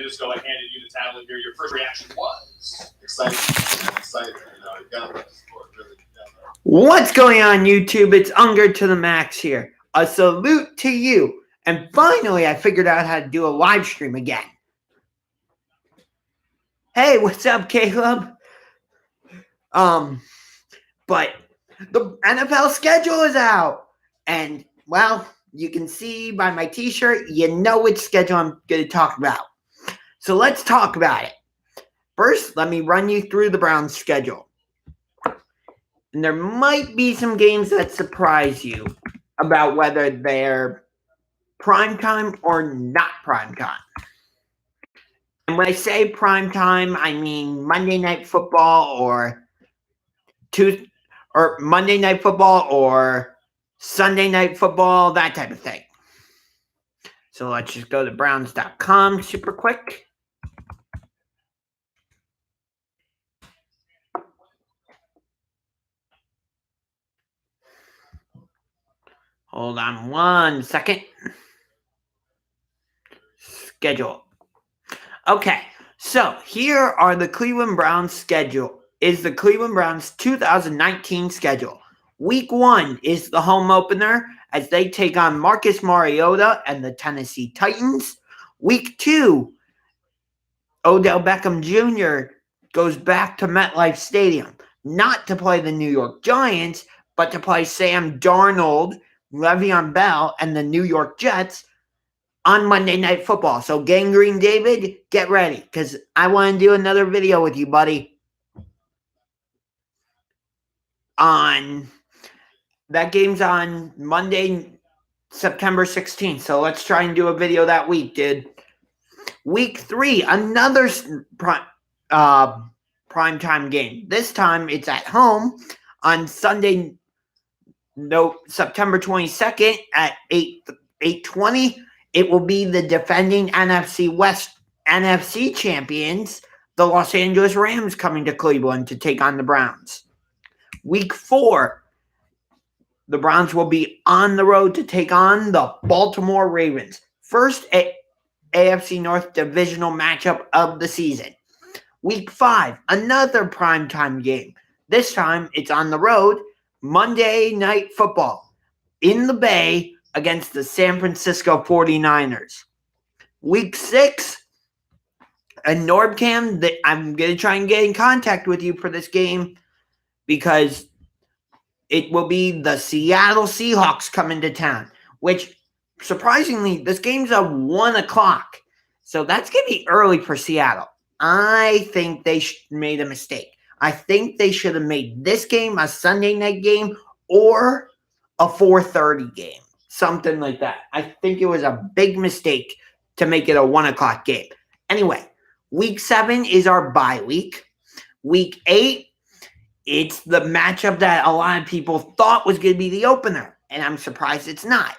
minutes ago, I handed you the tablet here. Your first reaction was excited. Excited. What's going on, YouTube? It's Unger to the Max here. A salute to you. And finally, I figured out how to do a live stream again. Hey, what's up, Caleb? But the NFL schedule is out. And, well, you can see by my t-shirt, you know which schedule I'm going to talk about. So let's talk about it. First, let me run you through the Browns' schedule. And there might be some games that surprise you about whether they're primetime or not primetime. And when I say primetime, I mean Monday Night Football or Monday Night Football or Sunday Night Football, that type of thing. So let's just go to Browns.com super quick. Hold on 1 second. Schedule. Okay, so here are the Cleveland Browns schedule. Is the Cleveland Browns 2019 schedule. Week 1 is the home opener as they take on Marcus Mariota and the Tennessee Titans. Week 2, Odell Beckham Jr. goes back to MetLife Stadium, not to play the New York Giants, but to play Sam Darnold, Le'Veon Bell, and the New York Jets on Monday Night Football. So, Gang Green David, get ready, because I want to do another video with you, buddy. That game's on Monday, September 16th. So, let's try and do a video that week, dude. Week 3, another primetime game. This time, it's at home on Sunday, September 22nd at 8:20. It will be the defending NFC West NFC champions, the Los Angeles Rams, coming to Cleveland to take on the Browns. Week 4, the Browns will be on the road to take on the Baltimore Ravens. First AFC North divisional matchup of the season. Week 5, another primetime game. This time, it's on the road, Monday Night Football in the Bay against the San Francisco 49ers. Week 6, and NordCam, I'm going to try and get in contact with you for this game because it will be the Seattle Seahawks coming to town, which, surprisingly, this game's at 1 o'clock. So that's going to be early for Seattle. I think they made a mistake. I think they should have made this game a Sunday night game or a 4:30 game. Something like that. I think it was a big mistake to make it a 1 o'clock game. Anyway, week 7 is our bye week. Week 8, it's the matchup that a lot of people thought was going to be the opener, and I'm surprised it's not.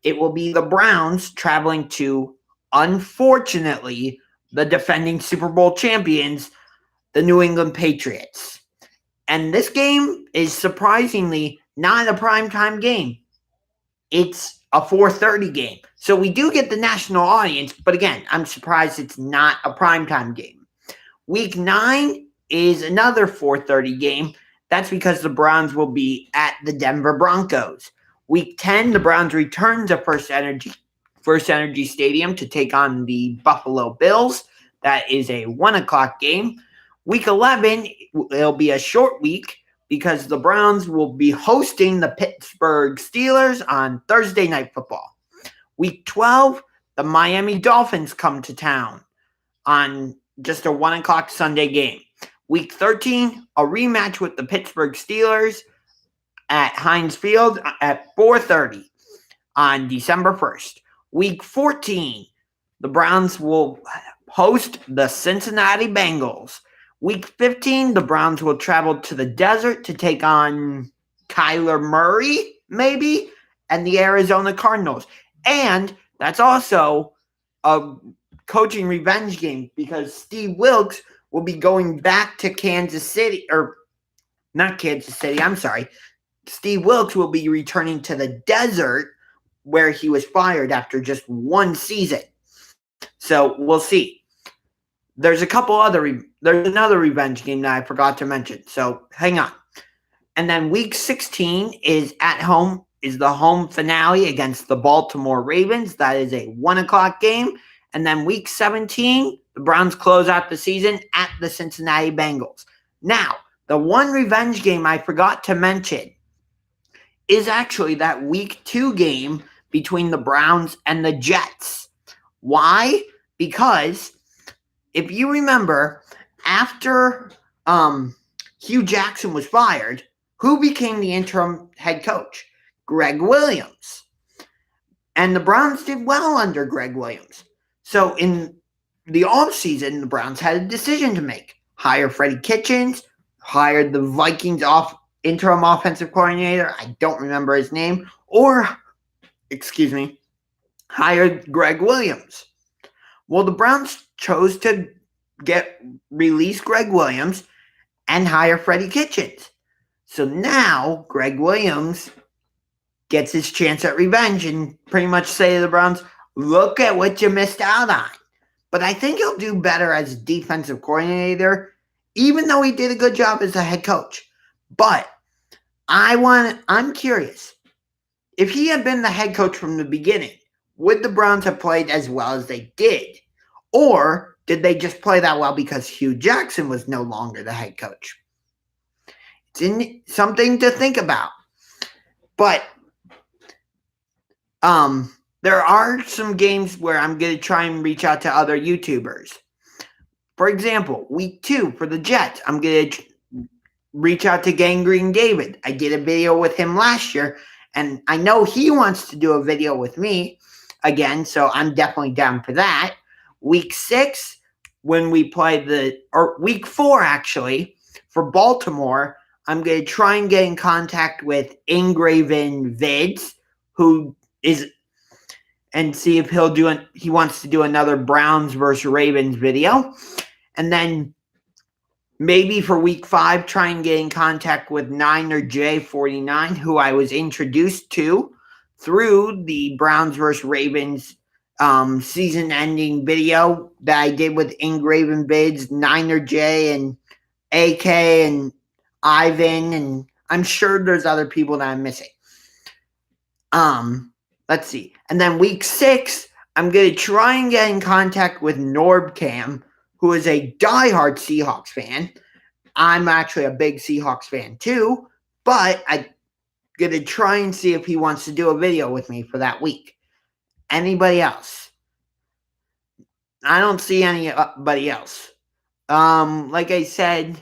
It will be the Browns traveling to, unfortunately, the defending Super Bowl champions, the New England Patriots. And this game is surprisingly not a primetime game. It's a 4:30 game. So we do get the national audience, but again, I'm surprised it's not a primetime game. Week 9 is another 4:30 game. That's because the Browns will be at the Denver Broncos. Week 10, the Browns return to First Energy Stadium to take on the Buffalo Bills. That is a 1 o'clock game. Week 11, it'll be a short week because the Browns will be hosting the Pittsburgh Steelers on Thursday Night Football. Week 12, the Miami Dolphins come to town on just a 1 o'clock Sunday game. Week 13, a rematch with the Pittsburgh Steelers at Heinz Field at 4:30 on December 1st. Week 14, the Browns will host the Cincinnati Bengals. Week 15, the Browns will travel to the desert to take on Kyler Murray, maybe, and the Arizona Cardinals. And that's also a coaching revenge game because Steve Wilks will be going back to Kansas City, or not Kansas City, I'm sorry. Steve Wilks will be returning to the desert where he was fired after just one season. So we'll see. there's a couple other, there's another revenge game that I forgot to mention. So hang on. And then week 16 is at home, is the home finale against the Baltimore Ravens. That is a 1 o'clock game. And then week 17, the Browns close out the season at the Cincinnati Bengals. Now, the one revenge game I forgot to mention is actually that week 2 game between the Browns and the Jets. Why? Because if you remember, after Hugh Jackson was fired, who became the interim head coach? Greg Williams. And the Browns did well under Greg Williams. So in the offseason, the Browns had a decision to make. Hire Freddie Kitchens, hire the Vikings interim offensive coordinator, I don't remember his name, or, hire Greg Williams. Well, the Browns chose to release Greg Williams and hire Freddie Kitchens. So now Greg Williams gets his chance at revenge and pretty much say to the Browns, look at what you missed out on. But I think he'll do better as defensive coordinator, even though he did a good job as a head coach. But I'm curious. If he had been the head coach from the beginning, would the Browns have played as well as they did? Or did they just play that well because Hugh Jackson was no longer the head coach? It's something to think about. But there are some games where I'm going to try and reach out to other YouTubers. For example, week 2 for the Jets, I'm going to reach out to Gangrene David. I did a video with him last year, and I know he wants to do a video with me again, so I'm definitely down for that. Week 6, when we play week 4 actually, for Baltimore, I'm going to try and get in contact with Ingraven Vids, and see if he wants to do another Browns versus Ravens video. And then maybe for week 5, try and get in contact with Niner J49, who I was introduced to through the Browns versus Ravens season-ending video that I did with Ingraven Vids, Niner J and AK and Ivan, and I'm sure there's other people that I'm missing. Let's see. And then week 6, I'm going to try and get in contact with Norbcam, who is a diehard Seahawks fan. I'm actually a big Seahawks fan too, but I'm going to try and see if he wants to do a video with me for that week. Anybody else? I don't see anybody else. Like I said,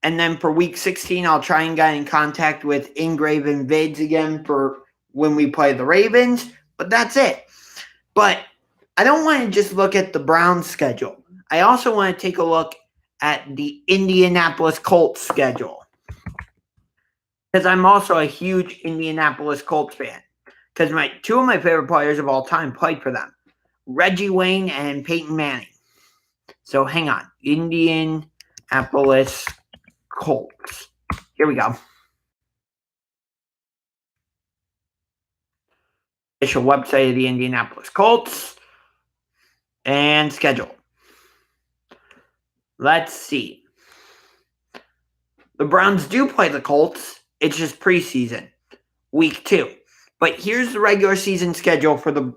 and then for week 16, I'll try and get in contact with Ingraven Vids again for when we play the Ravens, but that's it. But I don't want to just look at the Browns schedule. I also want to take a look at the Indianapolis Colts schedule, because I'm also a huge Indianapolis Colts fan, because two of my favorite players of all time played for them, Reggie Wayne and Peyton Manning. So hang on. Indianapolis Colts. Here we go. Official website of the Indianapolis Colts. And schedule. Let's see. The Browns do play the Colts. It's just preseason. Week 2. But here's the regular season schedule for the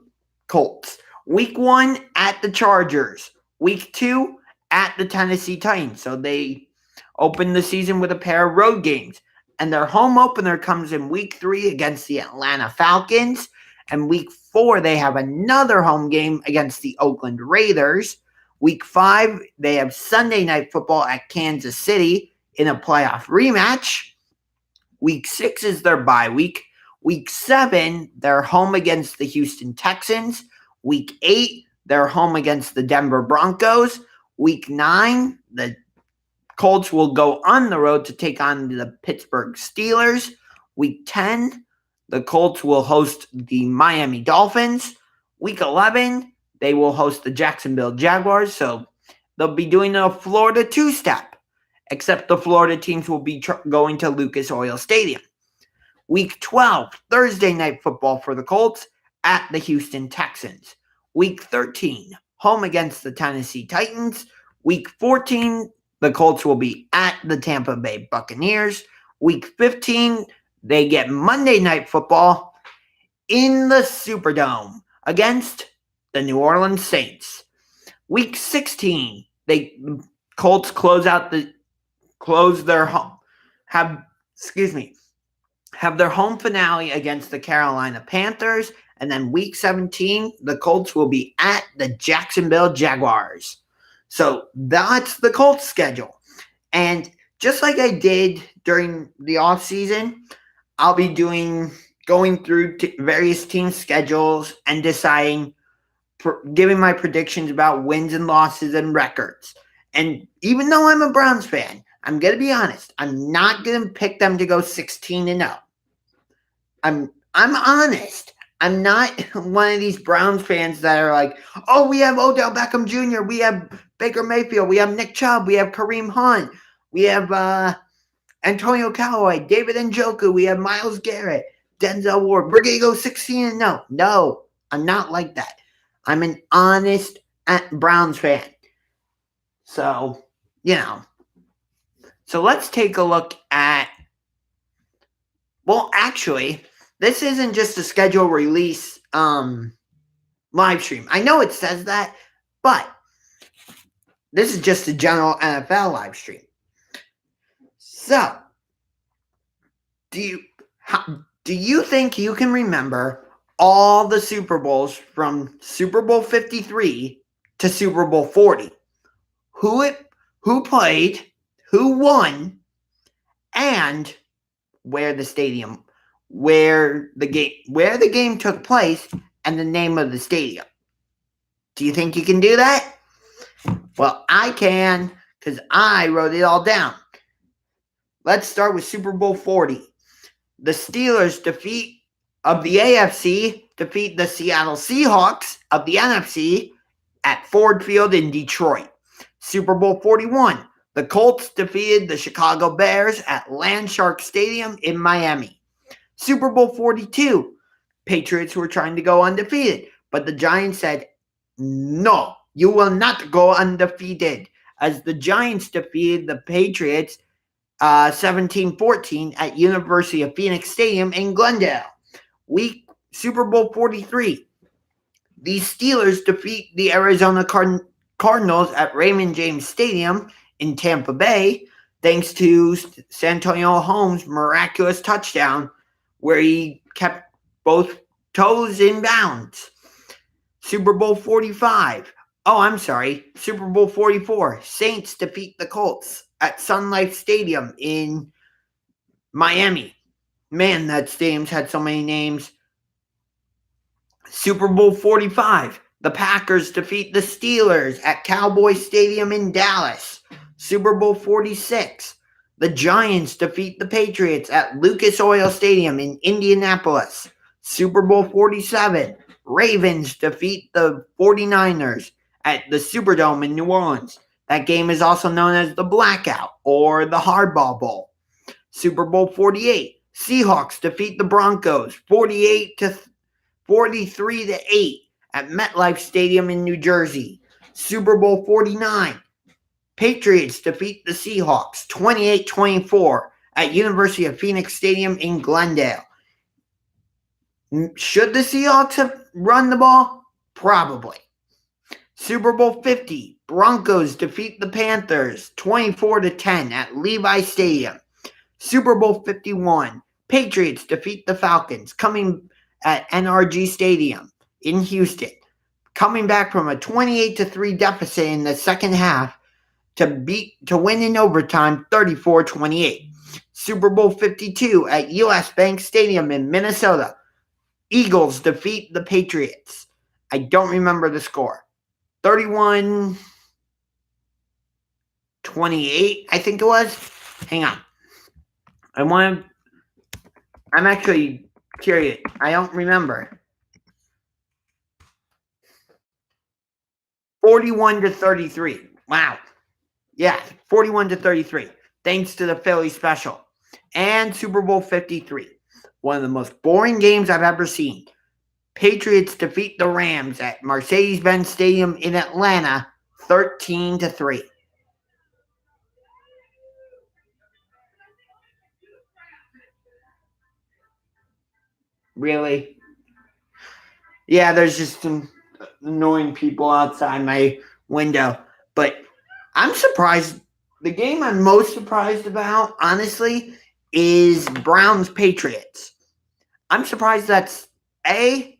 Colts. Week 1 at the Chargers. Week 2 at the Tennessee Titans. So they open the season with a pair of road games. And their home opener comes in week 3 against the Atlanta Falcons. And week 4, they have another home game against the Oakland Raiders. Week 5, they have Sunday Night Football at Kansas City in a playoff rematch. Week 6 is their bye week. Week 7, they're home against the Houston Texans. Week 8, they're home against the Denver Broncos. Week 9, the Colts will go on the road to take on the Pittsburgh Steelers. Week 10, the Colts will host the Miami Dolphins. Week 11, they will host the Jacksonville Jaguars. So they'll be doing a Florida two-step, except the Florida teams will be going to Lucas Oil Stadium. Week 12, Thursday Night Football for the Colts at the Houston Texans. Week 13, home against the Tennessee Titans. Week 14, the Colts will be at the Tampa Bay Buccaneers. Week 15, they get Monday Night Football in the Superdome against the New Orleans Saints. Week 16, Colts have their home finale against the Carolina Panthers. And then week 17, the Colts will be at the Jacksonville Jaguars. So that's the Colts schedule. And just like I did during the offseason, I'll be going through various team schedules and giving my predictions about wins and losses and records. And even though I'm a Browns fan, I'm going to be honest. I'm not going to pick them to go 16-0. I'm honest. I'm not one of these Browns fans that are like, oh, we have Odell Beckham Jr., we have Baker Mayfield, we have Nick Chubb, we have Kareem Hunt, we have Antonio Callaway, David Njoku, we have Myles Garrett, Denzel Ward. We're going to go 16-0. No, I'm not like that. I'm an honest Browns fan. So, So let's take a look at, well, actually, this isn't just a schedule release live stream. I know it says that, but this is just a general NFL live stream. So, do you think you can remember all the Super Bowls from Super Bowl 53 to Super Bowl 40? Who played, who won, and where the game took place, and the name of the stadium. Do you think you can do that? Well, I can, because I wrote it all down. Let's start with Super Bowl 40. The Steelers of the AFC defeat the Seattle Seahawks of the NFC at Ford Field in Detroit. Super Bowl 41. The Colts defeated the Chicago Bears at Landshark Stadium in Miami. Super Bowl 42. Patriots were trying to go undefeated, but the Giants said, no, you will not go undefeated, as the Giants defeated the Patriots 17-14 at University of Phoenix Stadium in Glendale. Super Bowl 43. The Steelers defeat the Arizona Cardinals at Raymond James Stadium in Tampa Bay, thanks to Santonio Holmes' miraculous touchdown, where he kept both toes in bounds. Super Bowl 45. Super Bowl 44. Saints defeat the Colts at Sun Life Stadium in Miami. Man, that stadium's had so many names. Super Bowl 45. The Packers defeat the Steelers at Cowboy Stadium in Dallas. Super Bowl 46. The Giants defeat the Patriots at Lucas Oil Stadium in Indianapolis. Super Bowl 47. Ravens defeat the 49ers at the Superdome in New Orleans. That game is also known as the Blackout or the Hardball Bowl. Super Bowl 48. Seahawks defeat the Broncos 43-8 at MetLife Stadium in New Jersey. Super Bowl 49. Patriots defeat the Seahawks 28-24 at University of Phoenix Stadium in Glendale. Should the Seahawks have run the ball? Probably. Super Bowl 50. Broncos defeat the Panthers 24-10 at Levi Stadium. Super Bowl 51. Patriots defeat the Falcons coming at NRG Stadium in Houston, coming back from a 28-3 deficit in the second half to win in overtime 34-28. Super Bowl 52 at US Bank Stadium in Minnesota. Eagles defeat the Patriots. I don't remember the score. 31-28, I think it was. Hang on. I'm actually curious. I don't remember. 41-33. Wow. Yeah, 41-33. Thanks to the Philly special. And Super Bowl 53. One of the most boring games I've ever seen. Patriots defeat the Rams at Mercedes-Benz Stadium in Atlanta 13-3. Really? Yeah, there's just some annoying people outside my window. But I'm surprised. The game I'm most surprised about, honestly, is Browns Patriots. I'm surprised that's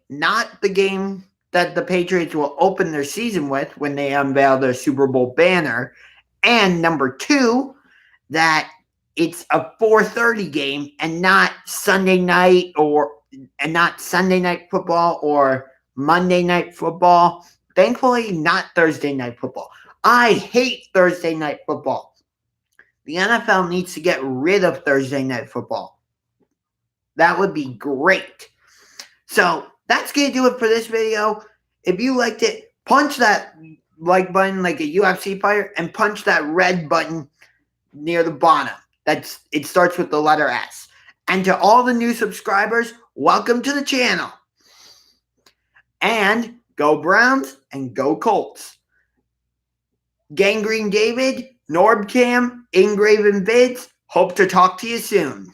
not the game that the Patriots will open their season with when they unveil their Super Bowl banner. And number two, that it's a 4:30 game and not Sunday night football or Monday night football. Thankfully, not Thursday night football. I hate Thursday night football. The NFL needs to get rid of Thursday night football. That would be great. So that's going to do it for this video. If you liked it, punch that like button like a UFC fighter and punch that red button near the bottom. It starts with the letter S. And to all the new subscribers, welcome to the channel. And go Browns and go Colts. Gangrene David, Norbcam, Engraven Vids, hope to talk to you soon.